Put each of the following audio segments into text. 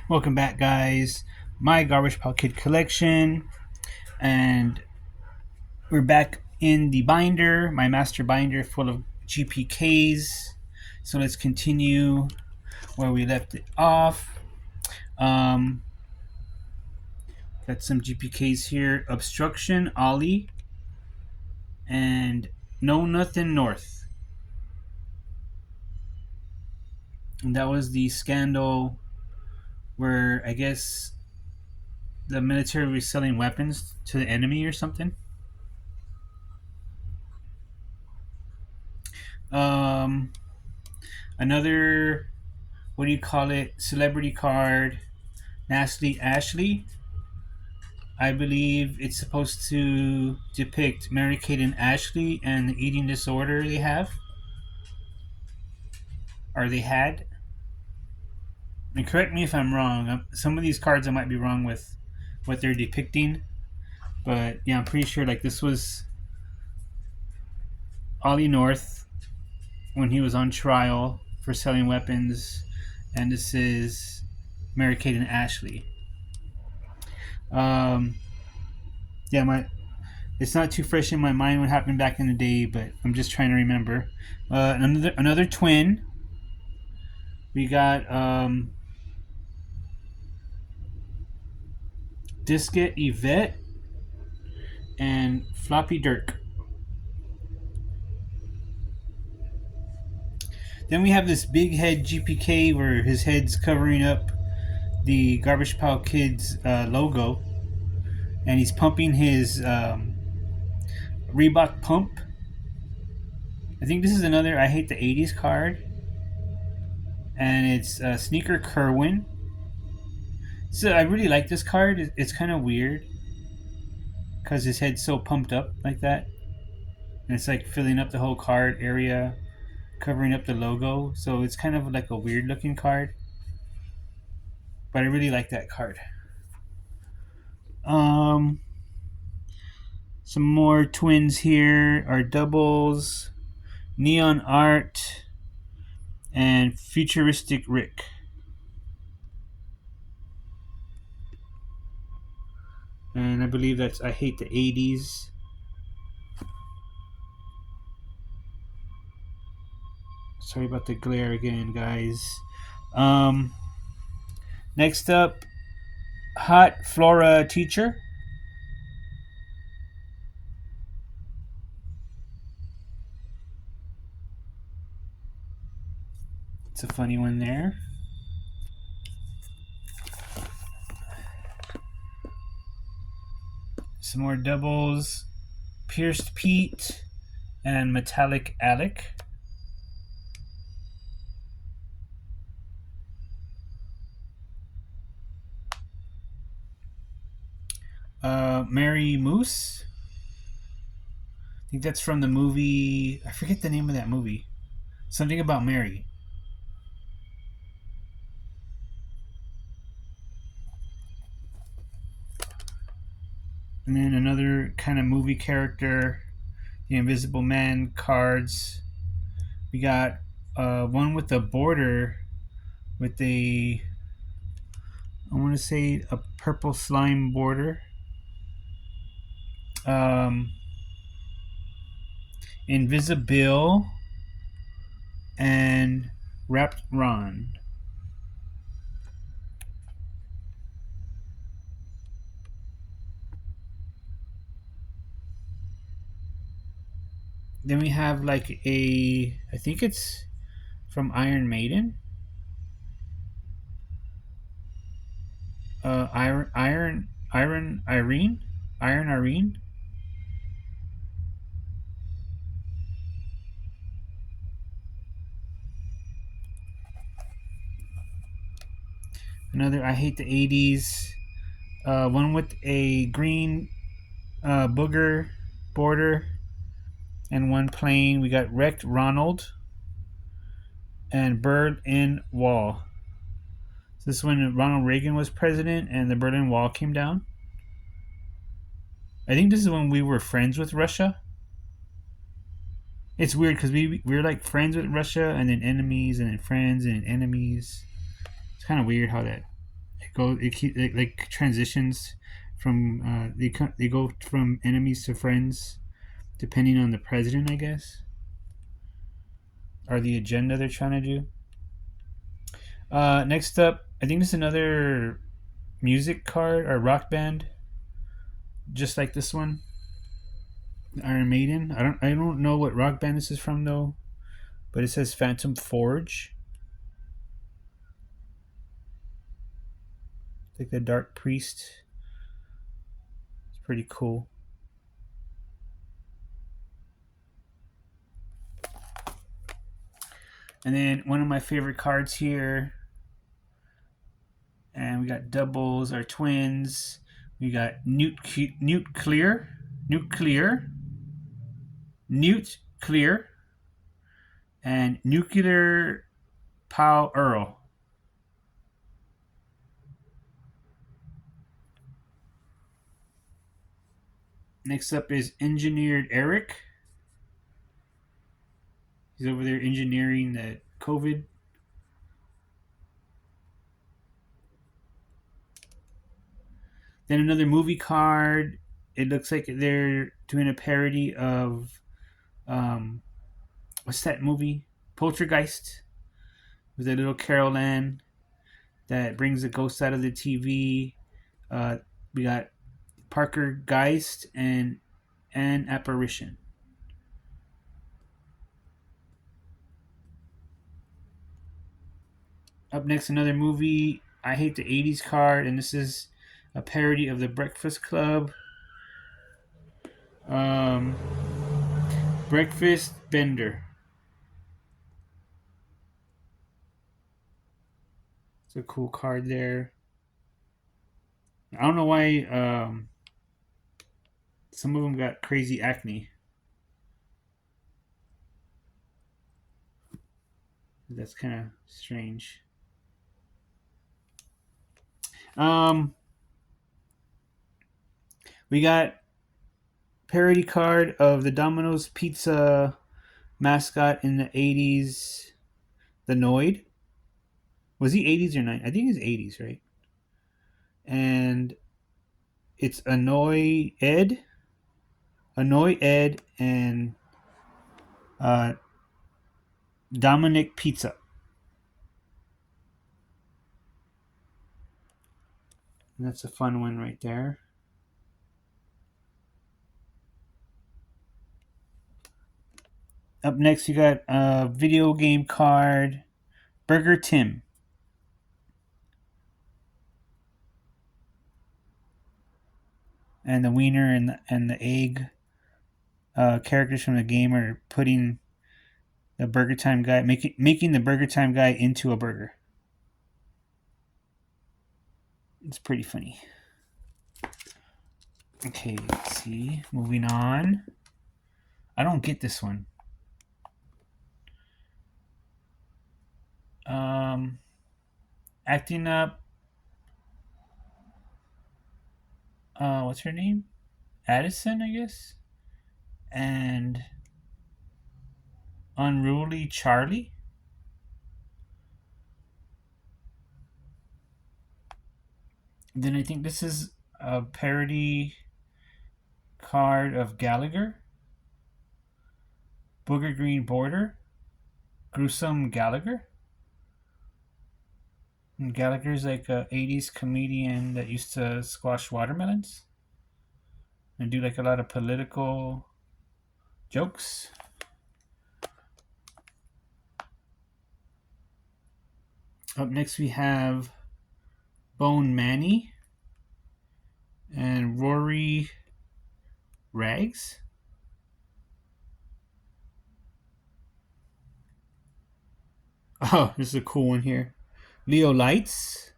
Welcome back, guys. My Garbage Pail Kid collection, and we're back in the binder, my master binder full of GPKs. So let's continue where we left it off. Um, got some GPKs here: Obstruction, Ollie, and No Nothing North. And that was the scandal where I guess the military was selling weapons to the enemy or something. Um, Another, what do you call it, celebrity card, Nasty Ashley. I believe it's supposed to depict Mary Kate and Ashley and the eating disorder they have, or they had. And correct me if I'm wrong. Some of these cards I might be wrong with what they're depicting, but yeah, I'm pretty sure like this was Ollie North when he was on trial for selling weapons, and this is Mary Kate and Ashley. Um, yeah, it's not too fresh in my mind what happened back in the day, but I'm just trying to remember. Another twin. We got Disket Yvette and Floppy Dirk. Then we have this big head GPK where his head's covering up the Garbage Pail Kids logo, and he's pumping his Reebok pump. I think this is another I Hate the 80s card, and it's Sneaker Kerwin. So I really like this card. It's kind of weird because his head's so pumped up like that, and it's like filling up the whole card area, covering up the logo. So it's kind of like a weird looking card, but I really like that card. Um, some more twins here are doubles, Neon Art, and Futuristic Rick. And I believe that's I Hate the 80s. Sorry about the glare again, guys. Next up, Hot Flora Teacher. It's a funny one there. Some more doubles, Pierced Pete and Metallic Alec. Mary Moose. I think that's from the movie. I forget the name of that movie. Something about Mary. And then another kind of movie character, the Invisible Man cards. We got one with a border with I want to say a purple slime border. Invisible and Wrapped Ron. Then we have like I think it's from Iron Maiden. Irene. Another I Hate the 80s. One with a green booger border and one plain. We got Wrecked Ronald and Berlin Wall. So this is when Ronald Reagan was president and the Berlin Wall came down. I think this is when we were friends with Russia. It's weird because we're like friends with Russia and then enemies and then friends and then enemies. It's kind of weird how that It like transitions from they go from enemies to friends depending on the president, I guess, or the agenda they're trying to do. Next up, I think this is another music card or rock band, just like this one, Iron Maiden. I don't know what rock band this is from though, but it says Phantom Forge. It's like the Dark Priest. It's pretty cool. And then one of my favorite cards here, and we got doubles or twins. We got nuclear, nuclear, and nuclear PAIL Earl. Next up is Engineered Eric. He's over there engineering the COVID. Then another movie card. It looks like they're doing a parody of what's that movie? Poltergeist, with a little Carol Ann that brings the ghost out of the TV. We got Parker Geist and an apparition. Up next, another movie. I hate the '80s card, and this is a parody of the Breakfast Club. Um, Breakfast Bender. It's a cool card there. I don't know why some of them got crazy acne. That's kind of strange. Um, we got parody card of the Domino's Pizza mascot in the '80s, the Noid. Was he '80s or '90s? I think he's '80s, right? And it's Annoy Ed, and uh, Dominic Pizza. And that's a fun one right there. Up next, you got a video game card, Burger Tim. And the wiener and the egg characters from the game are putting the Burger Time guy, making the Burger Time guy into a burger. It's pretty funny. Okay, let's see. Moving on. I don't get this one. Acting up. What's her name? Addison, I guess. And Unruly Charlie. Then I think this is a parody card of Gallagher. Booger Green Border. Gruesome Gallagher. And Gallagher's like a '80s comedian that used to squash watermelons and do like a lot of political jokes. Up next we have Bone Manny and Rory Rags. Oh, this is a cool one here. Leo Lights.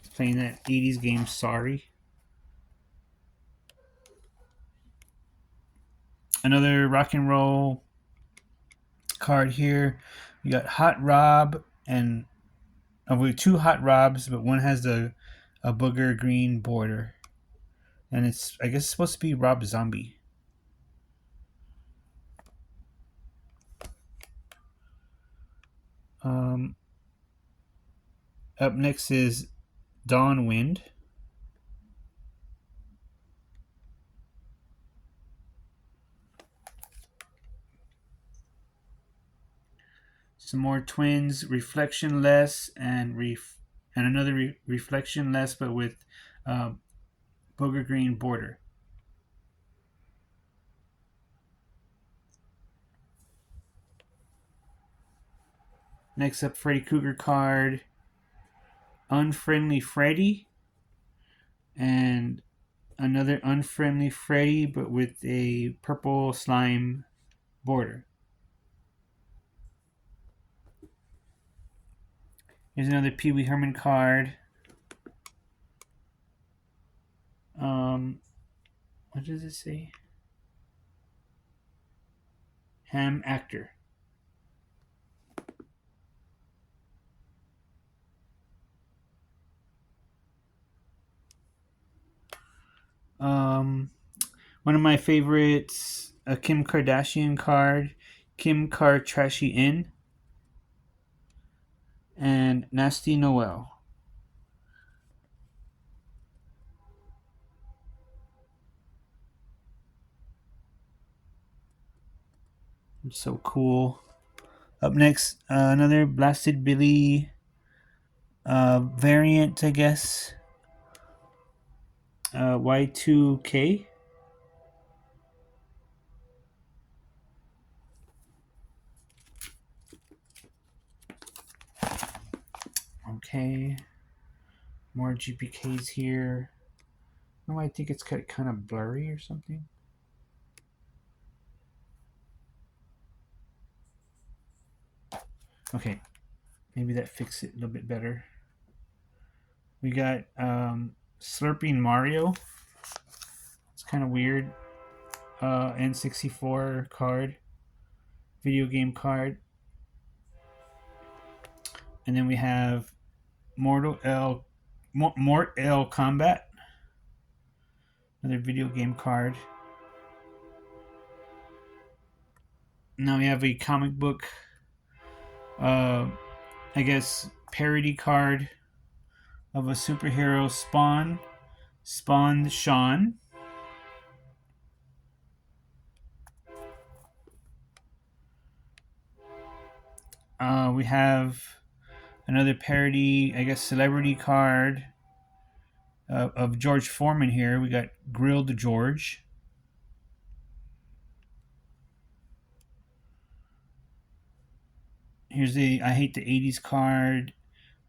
He's playing that '80s game, Sorry. Another rock and roll card here. We got Hot Rob and we have two Hot Robs, but one has a booger green border. And it's, I guess it's supposed to be Rob Zombie. Um, Up next is Dawn Wind. Some more twins, reflectionless and another reflectionless, but with uh, booger green border. Next up, Freddy Krueger card, Unfriendly Freddy, and another Unfriendly Freddy, but with a purple slime border. Here's another Pee Wee Herman card. What does it say? Ham actor. Um, One of my favorites, a Kim Kardashian card, Kim Kardashian, and Nasty Noel. It's so cool. Up next, another Blasted Billy variant, I guess. Y2K. Okay. More GPKs here. No, I think it's kind of blurry or something. Okay. Maybe that fixes it a little bit better. We got Slurping Mario. It's kind of weird. N64 card. Video game card. And then we have Mortal L Combat. Another video game card. Now we have a comic book, I guess, parody card of a superhero, Spawn Sean. We have another parody, I guess, celebrity card of George Foreman here. We got Grilled George. Here's the I Hate the 80s card,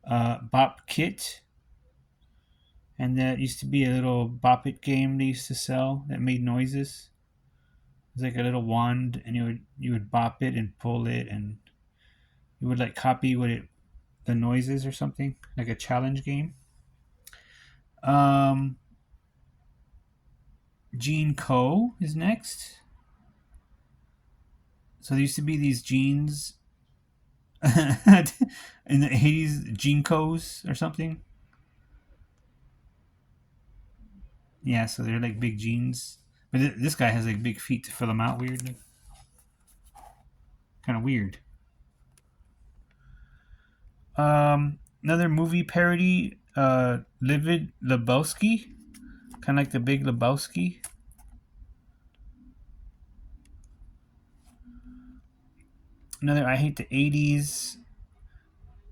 Bop Kit. And that used to be a little Bop It game they used to sell that made noises. It was like a little wand, and you would bop it and pull it, and you would like copy the noises or something, like a challenge game. Gene Co is next. So there used to be these jeans in the 80s, Gene Co's or something. Yeah, so they're like big jeans. But this guy has like big feet to fill them out weird. Kind of weird. Another movie parody, Livid Lebowski. Kind of like the Big Lebowski. Another I Hate the 80s.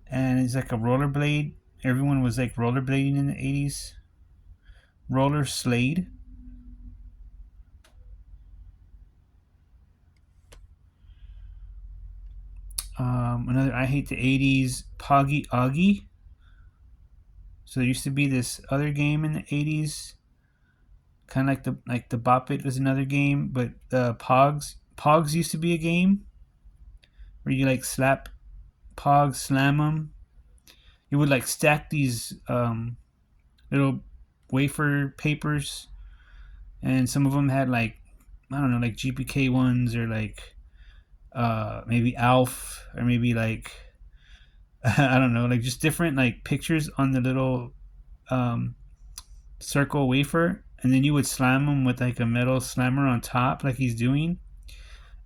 And it's like a rollerblade. Everyone was like rollerblading in the 80s. Roller Slade. Another I Hate the 80s, Poggy Oggy. So there used to be this other game in the 80s, kind of like the Bop It was another game, but Pogs used to be a game where you like slap Pogs, slam them. You would like stack these little wafer papers, and some of them had like, I don't know, like GPK ones, or like maybe Alf, or maybe like I don't know, like just different like pictures on the little circle wafer, and then you would slam them with like a metal slammer on top, like he's doing,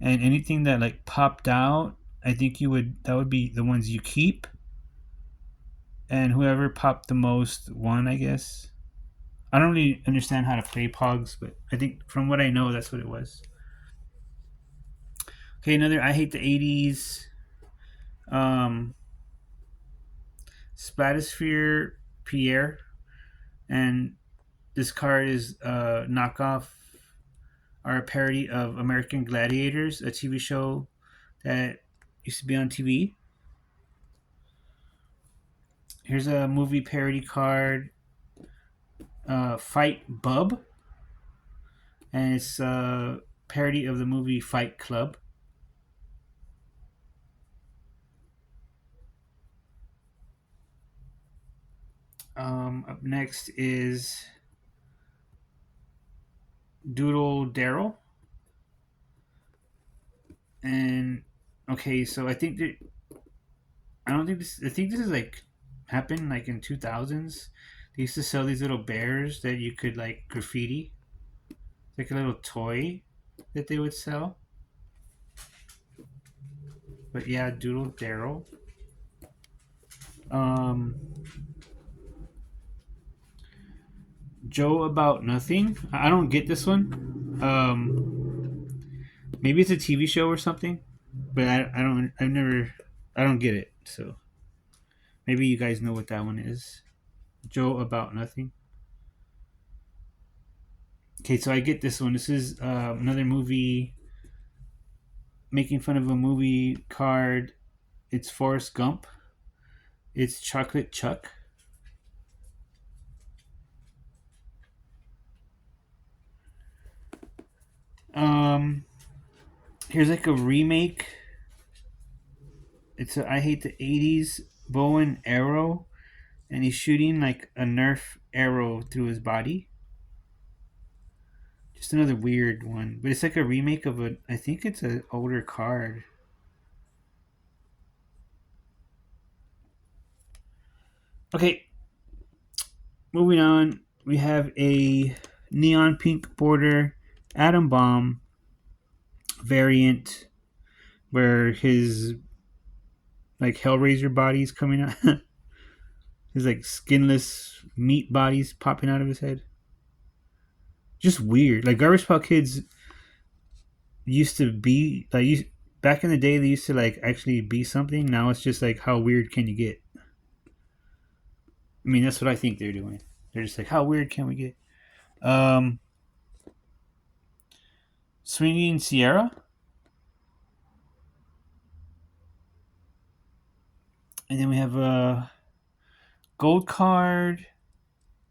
and anything that like popped out, I think that would be the ones you keep, and whoever popped the most won, I guess. I don't really understand how to play Pogs, but I think from what I know, that's what it was. Okay, another I hate the 80s. Um, Splatosphere Pierre, and this card is a knockoff or a parody of American Gladiators, a TV show that used to be on TV. Here's a movie parody card, Fight Bub, and it's a parody of the movie Fight Club. Up next is Doodle Daryl, and okay, so I don't think this. I think this is like happened like in 2000s. They used to sell these little bears that you could like graffiti. It's like a little toy that they would sell. But yeah, Doodle Daryl. Um, Joe About Nothing. I don't get this one. Maybe it's a TV show or something, but I don't. I've never. I don't get it. So maybe you guys know what that one is. Joe About Nothing. Okay, so I get this one. This is another movie making fun of a movie card. It's Forrest Gump. It's Chocolate Chuck. Um, Here's like a remake. It's I hate the 80s bow and arrow, and he's shooting like a Nerf arrow through his body. Just another weird one, but it's like a remake of a. I think it's an older card. Okay, moving on. We have a neon pink border atom bomb variant where his like Hellraiser body's coming out. His like skinless meat body's popping out of his head. Just weird. Like Garbage Pail Kids used to be like back in the day. They used to like actually be something. Now it's just like how weird can you get? I mean, that's what I think they're doing. They're just like, how weird can we get? Um, Swinging Sierra, and then we have a gold card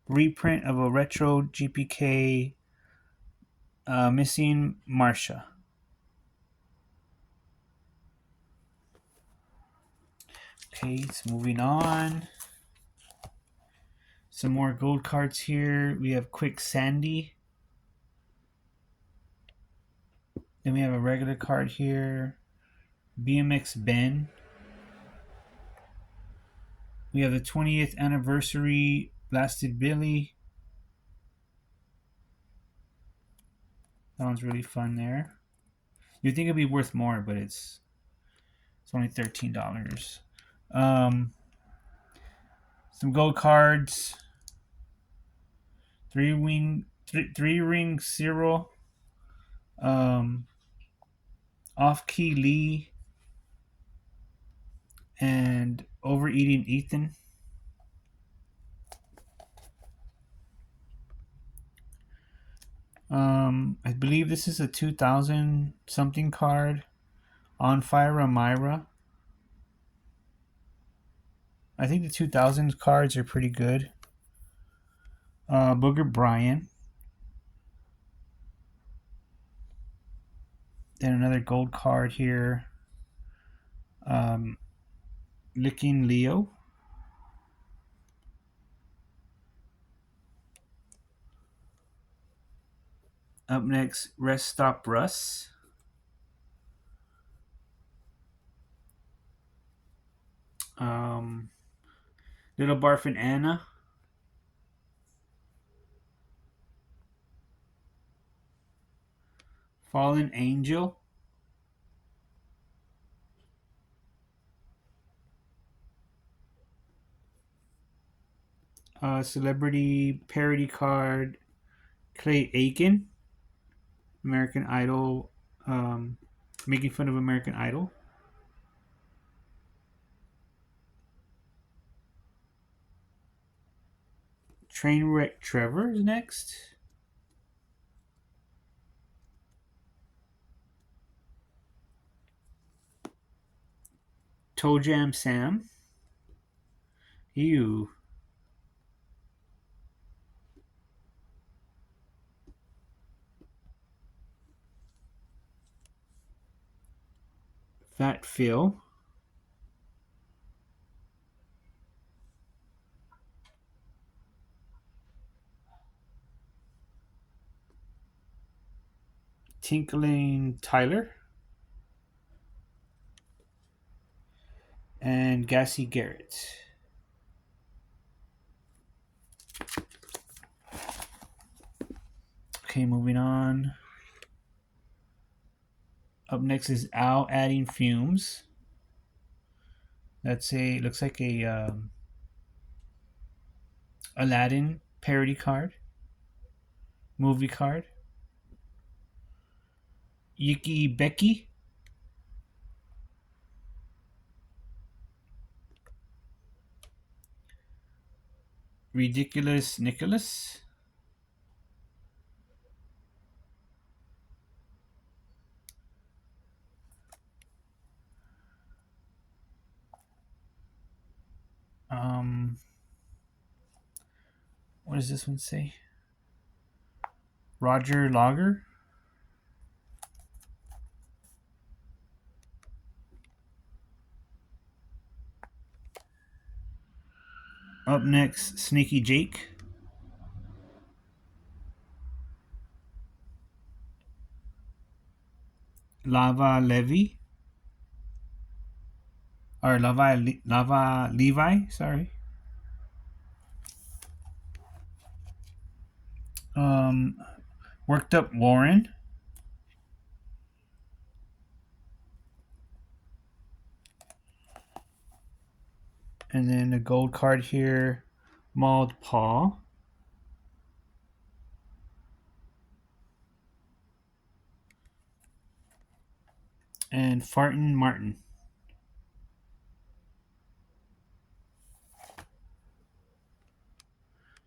reprint of a retro GPK missing Marsha. Okay, it's moving on. Some more gold cards here. We have Quick Sandy. Then we have a regular card here. BMX Ben. We have the 20th anniversary Blasted Billy. That one's really fun there. You'd think it'd be worth more, but it's only $13. Some gold cards. Three ring Cyril. Off key Lee. And overeating Ethan. I believe this is a 2000 something card. On Fire Amira. I think the 2000s cards are pretty good. Booger Brian. Then another gold card here. Licking Leo. Up next, Rest Stop Russ. Little Barf and Anna. Fallen Angel. Celebrity parody card, Clay Aiken, American Idol, making fun of American Idol. Trainwreck Trevor is next. Toe Jam Sam. Ew. Fat Phil. Tinkling Tyler. And Gassy Garrett. Okay, moving on. Up next is Al adding fumes. That's a looks like a Aladdin parody card, movie card. Yicky Becky. Ridiculous Nicholas. Um, what does this one say? Roger Lager. Up next, Sneaky Jake. Lava Levy. Or Lava Levi, sorry. Um, Worked Up Warren. And then a gold card here, Mauled Paw. And Fartin Martin.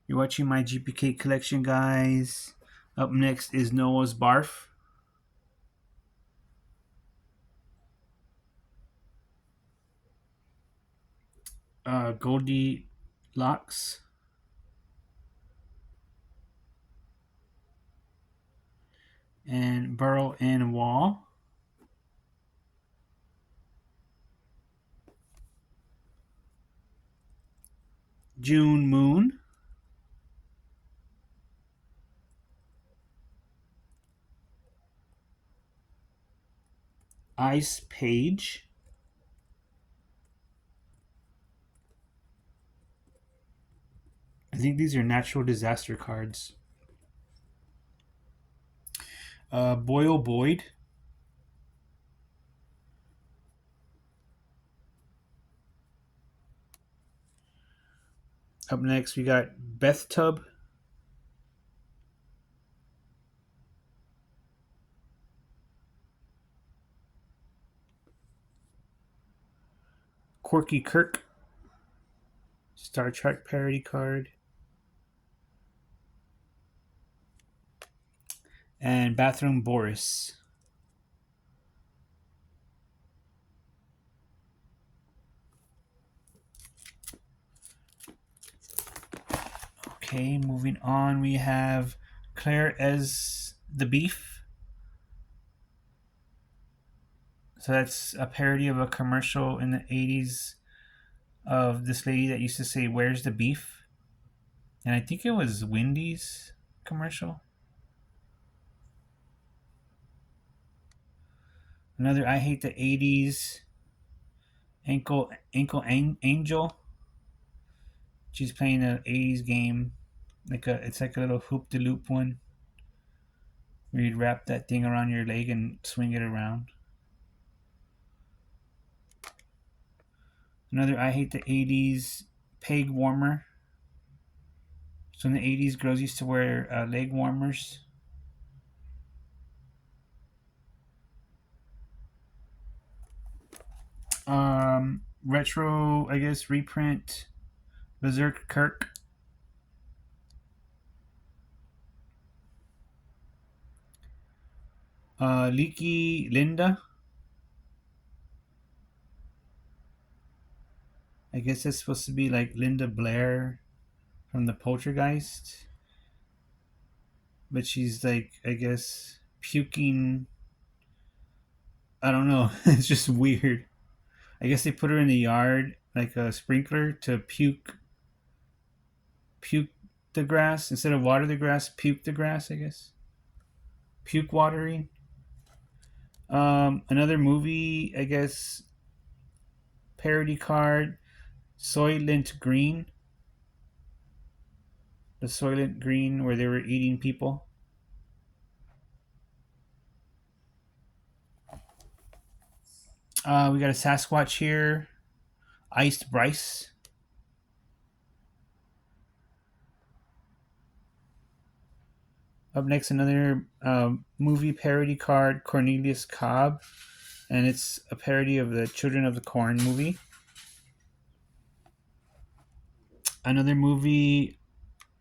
You're watching my GPK collection, guys. Up next is Noah's Barf. Goldie Locks. And Burrow and Wall. June Moon. Ice Page. I think these are natural disaster cards. Boyle Boyd. Up next, we got Beth Tub. Corky Kirk. Star Trek parody card. And Bathroom Boris. Okay, moving on, we have Claire as the Beef. So that's a parody of a commercial in the 80s of this lady that used to say, "Where's the beef?" And I think it was Wendy's commercial. Another I Hate the 80s Ankle Angel. She's playing an 80s game. It's like a little hoop de loop one where you'd wrap that thing around your leg and swing it around. Another I Hate the 80s Peg Warmer. So in the 80s, girls used to wear leg warmers. Retro, I guess, reprint Berserk Kirk. Leaky Linda. I guess that's supposed to be like Linda Blair from the Poltergeist. But she's like, I guess, puking. I don't know. It's just weird. I guess they put her in the yard like a sprinkler to puke the grass instead of water the grass. Puke the grass, I guess. Puke watering. Another movie, I guess, parody card. Soylent Green. The Soylent Green where they were eating people. We got a Sasquatch here. Iced Bryce. Up next, another movie parody card, Cornelius Cobb, and it's a parody of the Children of the Corn movie. Another movie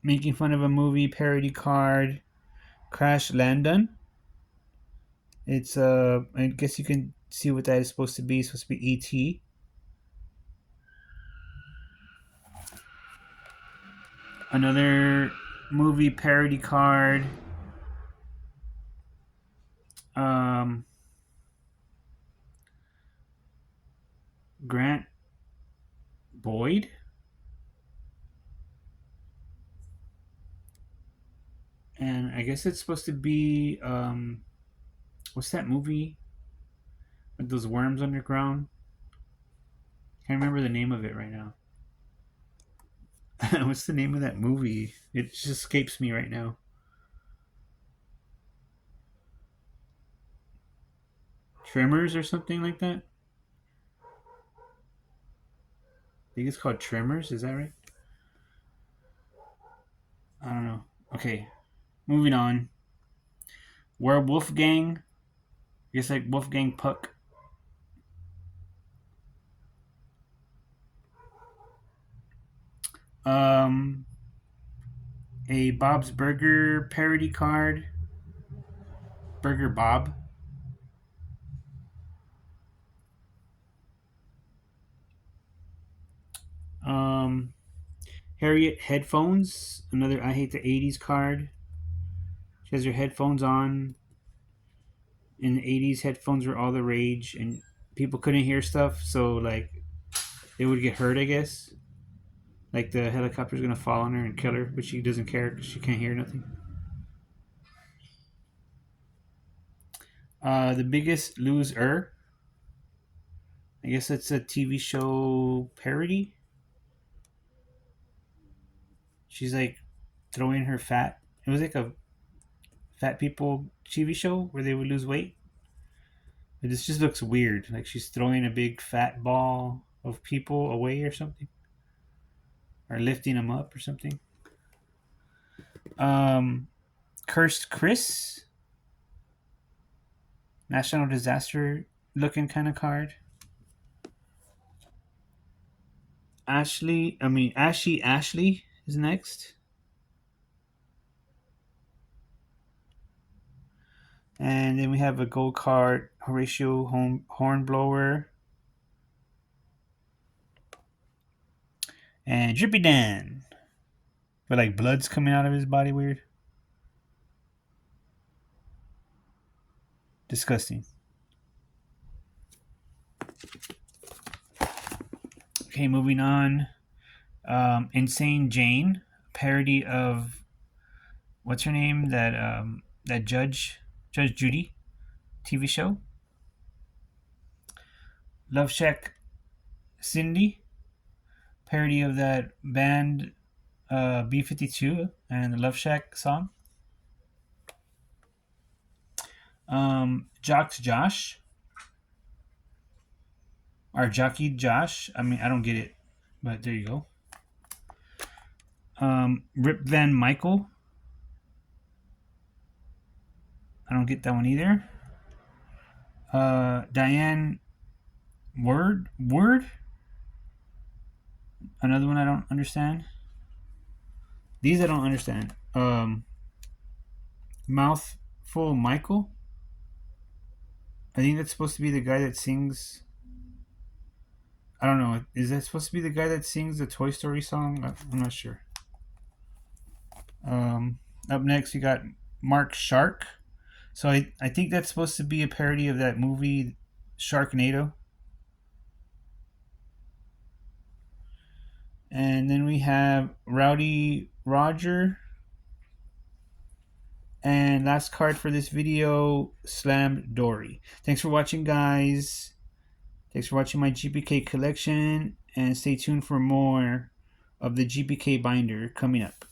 making fun of a movie parody card, Crash Landon. It's I guess you can see what that is supposed to be. It's supposed to be E.T. Another movie parody card. Um, Grant Boyd. And I guess it's supposed to be what's that movie with those worms underground? Can't remember the name of it right now. What's the name of that movie? It just escapes me right now. Tremors or something like that? I think it's called Tremors, is that right? I don't know. Okay, moving on. Werewolf Gang. I guess like Wolfgang Puck. Um, a Bob's Burger parody card. Burger Bob. Um, Harriet headphones. Another I hate the '80s card. She has her headphones on. In the '80s, headphones were all the rage, and people couldn't hear stuff, so like they would get hurt. I guess like the helicopter's gonna fall on her and kill her, but she doesn't care because she can't hear nothing. The Biggest Loser. I guess it's a TV show parody. She's like throwing her fat. It was like a fat people TV show where they would lose weight. But this just looks weird. Like she's throwing a big fat ball of people away or something, or lifting them up or something. Um, Cursed Chris, national disaster looking kind of card. Ashley is next. And then we have a gold card, Horatio Hornblower. And Drippy Dan. But like blood's coming out of his body weird. Disgusting. Okay, moving on. Insane Jane, parody of what's her name? That Judge Judy TV show. Love Shack Cindy, parody of that band B-52 and the Love Shack song. Jocks Josh, or Jockey Josh. I mean, I don't get it, but there you go. Rip Van Michael. I don't get that one either. Diane Word. Another one I don't understand. These I don't understand. Mouthful Michael. I think that's supposed to be the guy that sings. I don't know. Is that supposed to be the guy that sings the Toy Story song? I'm not sure. Up next, we got Mark Shark. So I think that's supposed to be a parody of that movie Sharknado. And then we have Rowdy Roger. And last card for this video, Slam Dory. Thanks for watching, guys. Thanks for watching my GPK collection. And stay tuned for more of the GPK binder coming up.